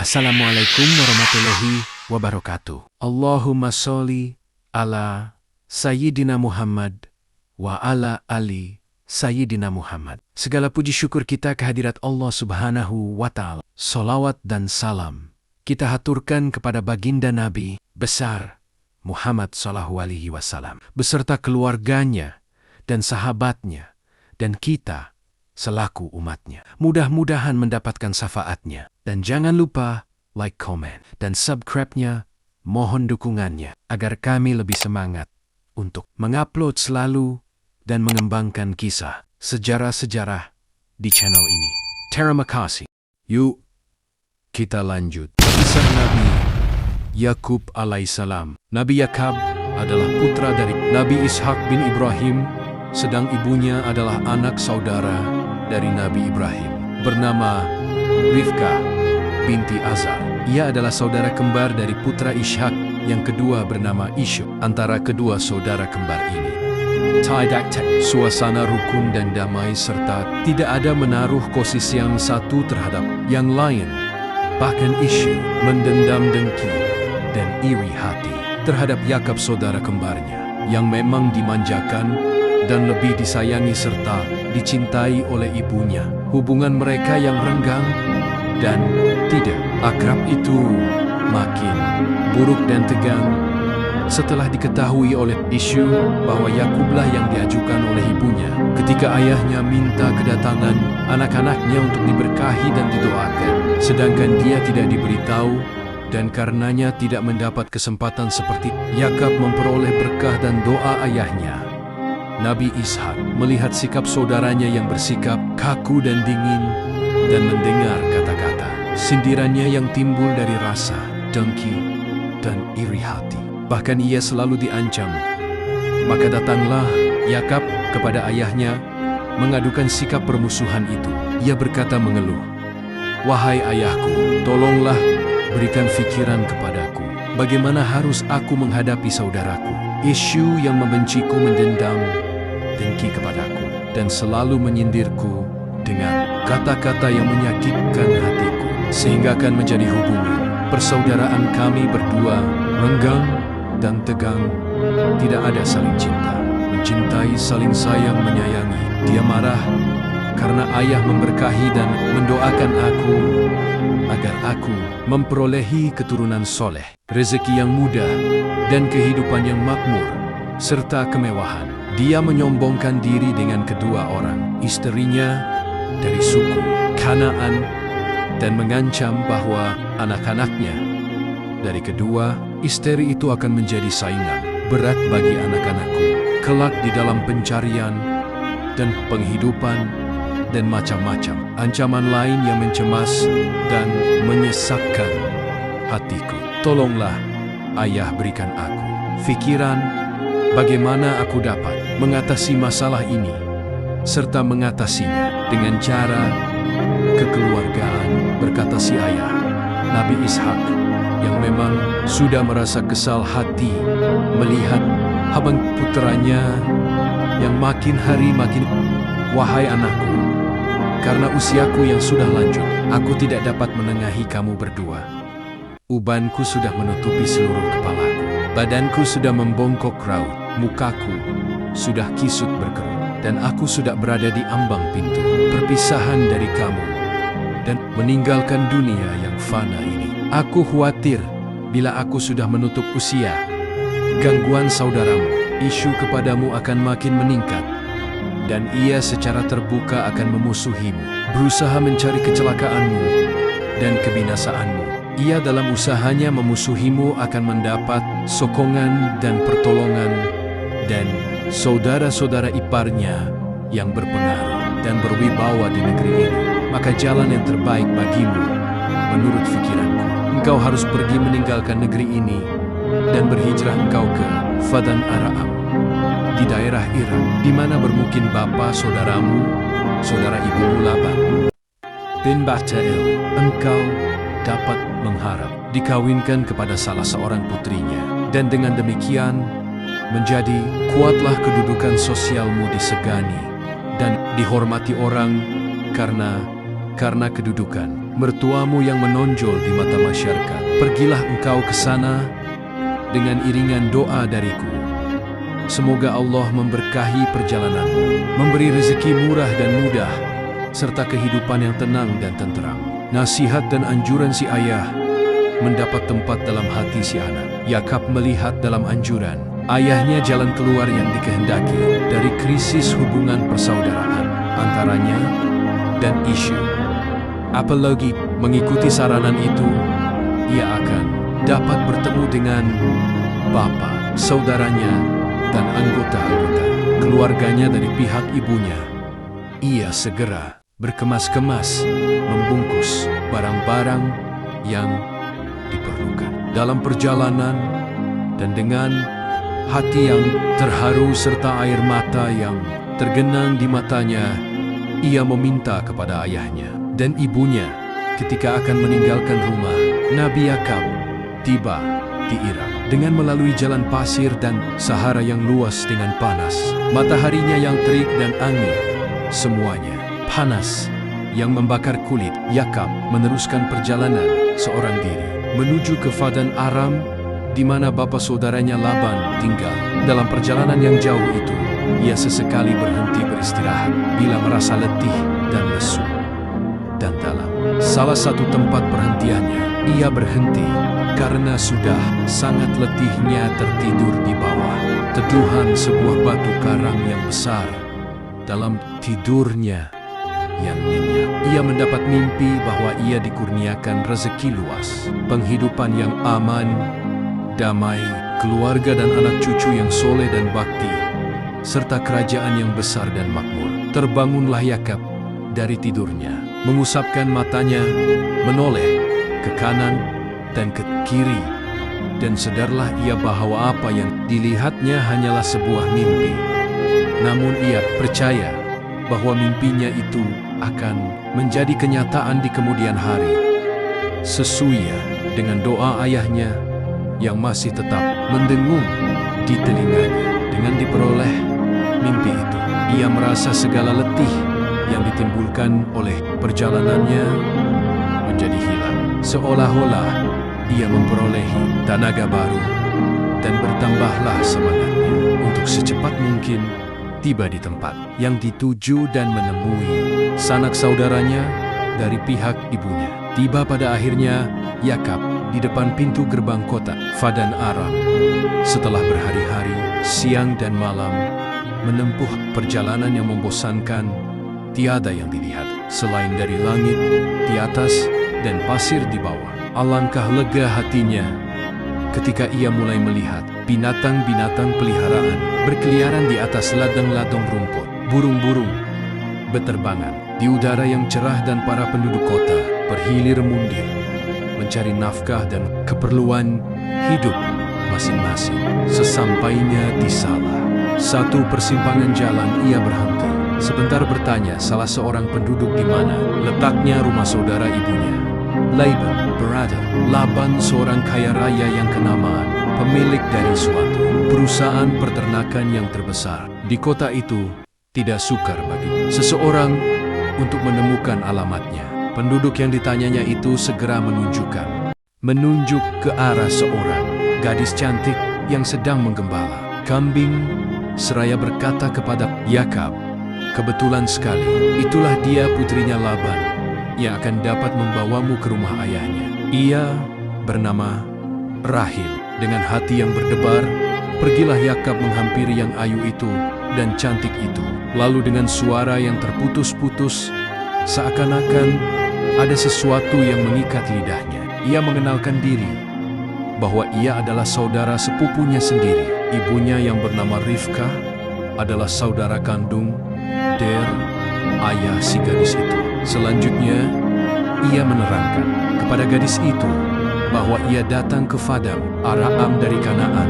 Assalamualaikum warahmatullahi wabarakatuh. Allahumma sholli ala Sayyidina Muhammad wa ala ali Sayyidina Muhammad. Segala puji syukur kita kehadirat Allah Subhanahu wa Ta'ala. Salawat dan salam kita haturkan kepada baginda Nabi besar Muhammad sallallahu alaihi wasallam beserta keluarganya dan sahabatnya dan kita selaku umatnya. Mudah-mudahan mendapatkan syafaatnya. Dan jangan lupa like, comment, dan subscribe-nya. Mohon dukungannya agar kami lebih semangat untuk mengupload selalu dan mengembangkan kisah sejarah-sejarah di channel ini. Terima kasih. Yuk, kita lanjut. Kisah Nabi Yakub alaihissalam. Nabi Yakub adalah putra dari Nabi Ishak bin Ibrahim, sedang ibunya adalah anak saudara dari Nabi Ibrahim, bernama Rivka binti Azar. Ia adalah saudara kembar dari putra Ishak yang kedua bernama Ishak. Antara kedua saudara kembar ini tidak suasana rukun dan damai serta tidak ada menaruh kosis yang satu terhadap yang lain. Bahkan Ishak mendendam dengki dan iri hati terhadap Yakub saudara kembarnya yang memang dimanjakan dan lebih disayangi serta dicintai oleh ibunya. Hubungan mereka yang renggang dan tidak akrab itu makin buruk dan tegang setelah diketahui oleh Ishak bahwa Yakublah yang diajukan oleh ibunya ketika ayahnya minta kedatangan anak-anaknya untuk diberkahi dan didoakan, sedangkan dia tidak diberitahu dan karenanya tidak mendapat kesempatan seperti Yakub memperoleh berkah dan doa ayahnya. Nabi Ishak melihat sikap saudaranya yang bersikap kaku dan dingin dan mendengar kata-kata sindirannya yang timbul dari rasa dengki dan iri hati. Bahkan ia selalu diancam. Maka datanglah Yakub kepada ayahnya mengadukan sikap permusuhan itu. Ia berkata mengeluh, "Wahai ayahku, tolonglah berikan fikiran kepadaku. Bagaimana harus aku menghadapi saudaraku? Isu yang membenciku mendendam dengki kepadaku dan selalu menyindirku dengan kata-kata yang menyakitkan hatiku, sehingga akan menjadi hubungan persaudaraan kami berdua renggang dan tegang. Tidak ada saling cinta, mencintai, saling sayang, menyayangi. Dia marah karena ayah memberkahi dan mendoakan aku agar aku memperolehi keturunan soleh, rezeki yang mudah, dan kehidupan yang makmur, serta kemewahan. Dia menyombongkan diri dengan kedua orang istrinya dari suku Kanaan dan mengancam bahwa anak-anaknya dari kedua istri itu akan menjadi saingan berat bagi anak-anakku kelak di dalam pencarian dan penghidupan dan macam-macam ancaman lain yang mencemas dan menyesakkan hatiku. Tolonglah ayah, berikan aku fikiran bagaimana aku dapat mengatasi masalah ini serta mengatasinya dengan cara kekeluargaan," berkata si ayah Nabi Ishak yang memang sudah merasa kesal hati melihat habang putranya yang makin hari makin, "Wahai anakku, karena usiaku yang sudah lanjut, aku tidak dapat menengahi kamu berdua. Ubanku sudah menutupi seluruh kepalaku, badanku sudah membongkok raut, mukaku sudah kisut berkerut, dan aku sudah berada di ambang pintu perpisahan dari kamu dan meninggalkan dunia yang fana ini. Aku khawatir bila aku sudah menutup usia, gangguan saudaramu isu kepadamu akan makin meningkat dan ia secara terbuka akan memusuhimu, berusaha mencari kecelakaanmu dan kebinasaanmu. Ia dalam usahanya memusuhimu akan mendapat sokongan dan pertolongan dan saudara-saudara iparnya yang berpengaruh dan berwibawa di negeri ini. Maka jalan yang terbaik bagimu, menurut fikiranku, engkau harus pergi meninggalkan negeri ini dan berhijrah engkau ke Fadan Aram di daerah Irak, di mana bermukim bapa saudaramu, saudara ibumu Laban bin Ba'tail. Engkau dapat mengharap dikawinkan kepada salah seorang putrinya, dan dengan demikian menjadi kuatlah kedudukan sosialmu disegani dan dihormati orang karena kedudukan mertuamu yang menonjol di mata masyarakat. Pergilah engkau ke sana dengan iringan doa dariku. Semoga Allah memberkahi perjalananmu, memberi rezeki murah dan mudah, serta kehidupan yang tenang dan tenteram. Nasihat dan anjuran si ayah mendapat tempat dalam hati si anak. Yakub melihat dalam anjuran ayahnya jalan keluar yang dikehendaki dari krisis hubungan persaudaraan antaranya dan isu. Apalagi mengikuti saranan itu, ia akan dapat bertemu dengan bapa, saudaranya, dan anggota-anggota keluarganya dari pihak ibunya. Ia segera berkemas-kemas membungkus barang-barang yang diperlukan dalam perjalanan, dan dengan hati yang terharu serta air mata yang tergenang di matanya, ia meminta kepada ayahnya dan ibunya ketika akan meninggalkan rumah. Nabi Yakub tiba di Irak dengan melalui jalan pasir dan Sahara yang luas dengan panas. Mataharinya yang terik dan angin, semuanya panas yang membakar kulit. Yakub meneruskan perjalanan seorang diri menuju ke Padan Aram, di mana bapa saudaranya Laban tinggal. Dalam perjalanan yang jauh itu, ia sesekali berhenti beristirahat bila merasa letih dan lesu. Dan dalam salah satu tempat perhentiannya, ia berhenti karena sudah sangat letihnya tertidur di bawah teduhan sebuah batu karang yang besar. Dalam tidurnya yang nyenyak, ia mendapat mimpi bahwa ia dikurniakan rezeki luas, penghidupan yang aman, damai, keluarga dan anak cucu yang soleh dan bakti, serta kerajaan yang besar dan makmur. Terbangunlah Yakub dari tidurnya, mengusapkan matanya, menoleh ke kanan dan ke kiri, dan sadarlah ia bahwa apa yang dilihatnya hanyalah sebuah mimpi. Namun ia percaya bahwa mimpinya itu akan menjadi kenyataan di kemudian hari, sesuai dengan doa ayahnya yang masih tetap mendengung di telinganya. Dengan diperoleh mimpi itu, ia merasa segala letih yang ditimbulkan oleh perjalanannya menjadi hilang. Seolah-olah ia memperolehi tenaga baru, dan bertambahlah semangatnya untuk secepat mungkin tiba di tempat yang dituju dan menemui sanak saudaranya dari pihak ibunya. Tiba pada akhirnya Yakub di depan pintu gerbang kota Padan Aram. Setelah berhari-hari, siang dan malam, menempuh perjalanan yang membosankan, tiada yang dilihat selain dari langit di atas dan pasir di bawah. Alangkah lega hatinya ketika ia mulai melihat binatang-binatang peliharaan berkeliaran di atas ladang-ladang rumput. Burung-burung beterbangan di udara yang cerah, dan para penduduk kota berhilir mundur mencari nafkah dan keperluan hidup masing-masing. Sesampainya di salah satu persimpangan jalan, ia berhenti. Sebentar bertanya salah seorang penduduk di mana letaknya rumah saudara ibunya. Laban berada. Laban seorang kaya raya yang kenamaan, pemilik dari suatu perusahaan peternakan yang terbesar di kota itu, tidak sukar bagi seseorang untuk menemukan alamatnya. Penduduk yang ditanyanya itu segera menunjuk ke arah seorang gadis cantik yang sedang menggembala kambing, seraya berkata kepada Yakub, "Kebetulan sekali, itulah dia putrinya Laban yang akan dapat membawamu ke rumah ayahnya. Ia bernama Rahil." Dengan hati yang berdebar, pergilah Yakub menghampiri yang ayu itu dan cantik itu. Lalu dengan suara yang terputus-putus, seakan-akan ada sesuatu yang mengikat lidahnya, ia mengenalkan diri bahwa ia adalah saudara sepupunya sendiri. Ibunya yang bernama Rifka adalah saudara kandung Der, ayah si gadis itu. Selanjutnya, ia menerangkan kepada gadis itu bahwa ia datang ke Padan Aram dari Kanaan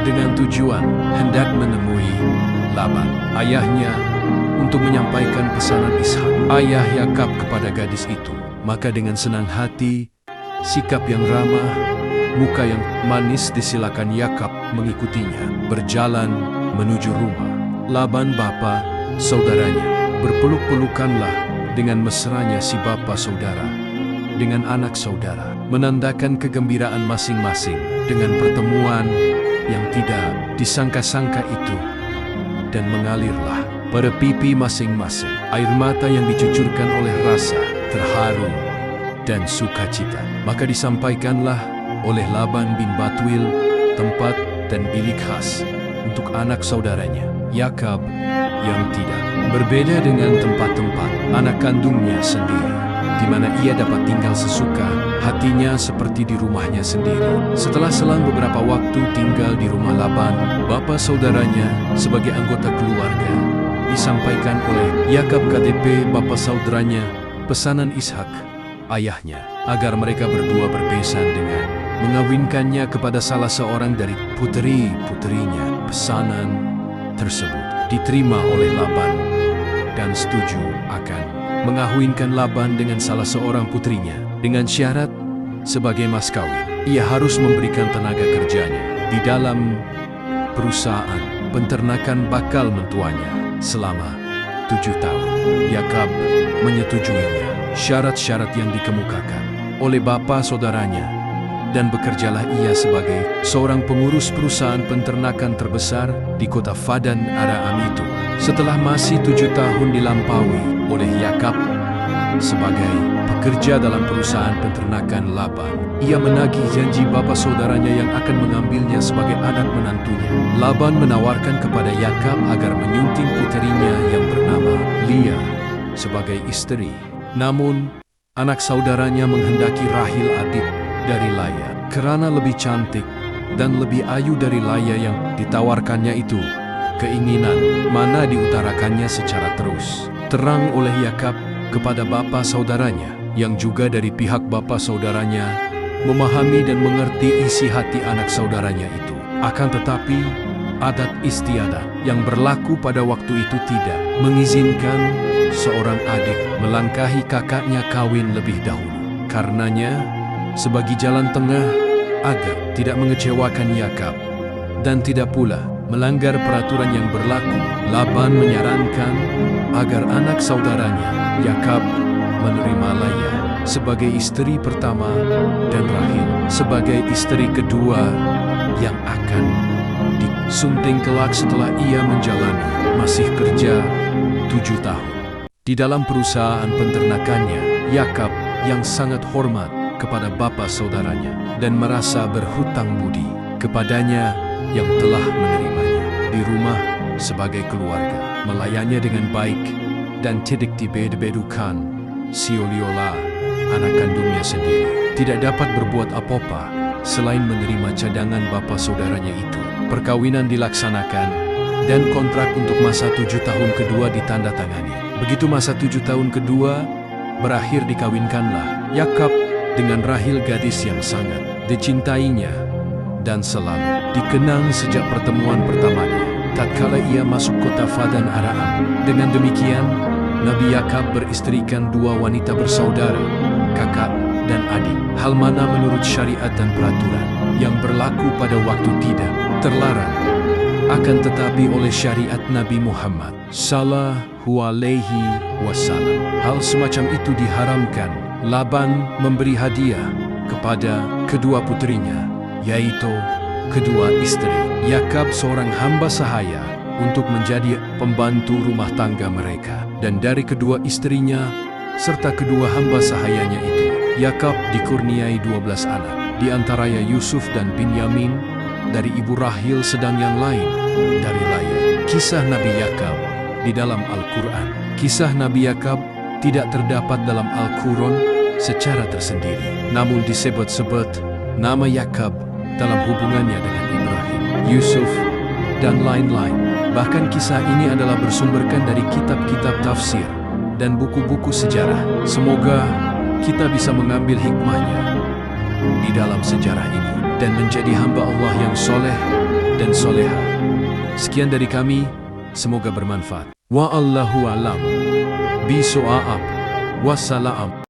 dengan tujuan hendak menemui Laban, ayahnya, untuk menyampaikan pesanan Ishak, ayah Yakub, kepada gadis itu. Maka dengan senang hati, sikap yang ramah, muka yang manis, disilakan Yakub mengikutinya berjalan menuju rumah Laban bapa saudaranya. Berpeluk-pelukanlah dengan mesranya si bapa saudara dengan anak saudara, menandakan kegembiraan masing-masing dengan pertemuan yang tidak disangka-sangka itu. Dan mengalirlah pada pipi masing-masing air mata yang dicucurkan oleh rasa terharu dan sukacita. Maka disampaikanlah oleh Laban bin Batuil tempat dan bilik khas untuk anak saudaranya, Yakab, yang tidak berbeda dengan tempat-tempat anak kandungnya sendiri, di mana ia dapat tinggal sesuka hatinya seperti di rumahnya sendiri. Setelah selang beberapa waktu tinggal di rumah Laban, bapa saudaranya sebagai anggota keluarga, disampaikan oleh Yakab KTP bapa saudaranya pesanan Ishak, ayahnya, agar mereka berdua berbesan dengan mengawinkannya kepada salah seorang dari puteri-puterinya. Pesanan tersebut diterima oleh Laban dan setuju akan mengawinkan Laban dengan salah seorang putrinya dengan syarat sebagai mas kawin ia harus memberikan tenaga kerjanya di dalam perusahaan penternakan bakal mentuanya selama 7 tahun. Yakab menyetujuinya syarat-syarat yang dikemukakan oleh bapa saudaranya, dan bekerjalah ia sebagai seorang pengurus perusahaan penternakan terbesar di kota Fadan Aram itu. Setelah masih 7 tahun dilampaui oleh Yakab sebagai pekerja dalam perusahaan penternakan Laban, ia menagih janji bapa saudaranya yang akan mengambilnya sebagai anak menantunya. Laban menawarkan kepada Yakab agar menyunting puterinya yang bernama Lia sebagai istri. Namun, anak saudaranya menghendaki Rahil adik dari Laya, kerana lebih cantik dan lebih ayu dari Laya yang ditawarkannya itu. Keinginan mana diutarakannya secara terus terang oleh Yakab kepada bapa saudaranya, yang juga dari pihak bapa saudaranya memahami dan mengerti isi hati anak saudaranya itu. Akan tetapi, adat istiadat yang berlaku pada waktu itu tidak mengizinkan seorang adik melangkahi kakaknya kawin lebih dahulu. Karenanya, sebagai jalan tengah agar tidak mengecewakan Yakab dan tidak pula melanggar peraturan yang berlaku, Laban menyarankan agar anak saudaranya, Yakab, menerima Laya sebagai istri pertama dan Rahil sebagai istri kedua yang akan disunting kelak setelah ia menjalani masih kerja 7 tahun. Di dalam perusahaan penternakannya, Yakab yang sangat hormat kepada bapa saudaranya dan merasa berhutang budi kepadanya yang telah menerimanya di rumah sebagai keluarga, melayannya dengan baik dan tidak dibedu-bedukan. Sioliola, anak kandungnya sendiri, tidak dapat berbuat apa-apa selain menerima cadangan bapa saudaranya itu. Perkawinan dilaksanakan dan kontrak untuk masa 7 tahun kedua ditandatangani. Begitu masa 7 tahun kedua berakhir, dikawinkanlah Yakab dengan Rahil, gadis yang sangat dicintainya dan selalu dikenang sejak pertemuan pertamanya tatkala ia masuk kota Fadan Aram. Dengan demikian, Nabi Yakab beristrikan 2 wanita bersaudara, kakak dan adik, hal mana menurut syariat dan peraturan yang berlaku pada waktu tidak terlarang, akan tetapi oleh syariat Nabi Muhammad Sallallahu Alaihi Wasallam hal semacam itu diharamkan. Laban memberi hadiah kepada kedua putrinya, yaitu kedua istri Yakab, seorang hamba sahaya untuk menjadi pembantu rumah tangga mereka. Dan dari kedua istrinya serta kedua hamba sahayanya itu, Yakab dikurniai 12 anak, di antaranya Yusuf dan Binyamin dari ibu Rahil, sedang yang lain dari Laya. Kisah Nabi Yakab di dalam Al-Quran. Kisah Nabi Yakab tidak terdapat dalam Al-Quran secara tersendiri, namun disebut-sebut nama Yakab dalam hubungannya dengan Ibrahim, Yusuf, dan lain-lain. Bahkan kisah ini adalah bersumberkan dari kitab-kitab tafsir dan buku-buku sejarah. Semoga kita bisa mengambil hikmahnya di dalam sejarah ini dan menjadi hamba Allah yang soleh dan soleha. Sekian dari kami, semoga bermanfaat. Wa'allahu a'lam bishawab. Wassalam.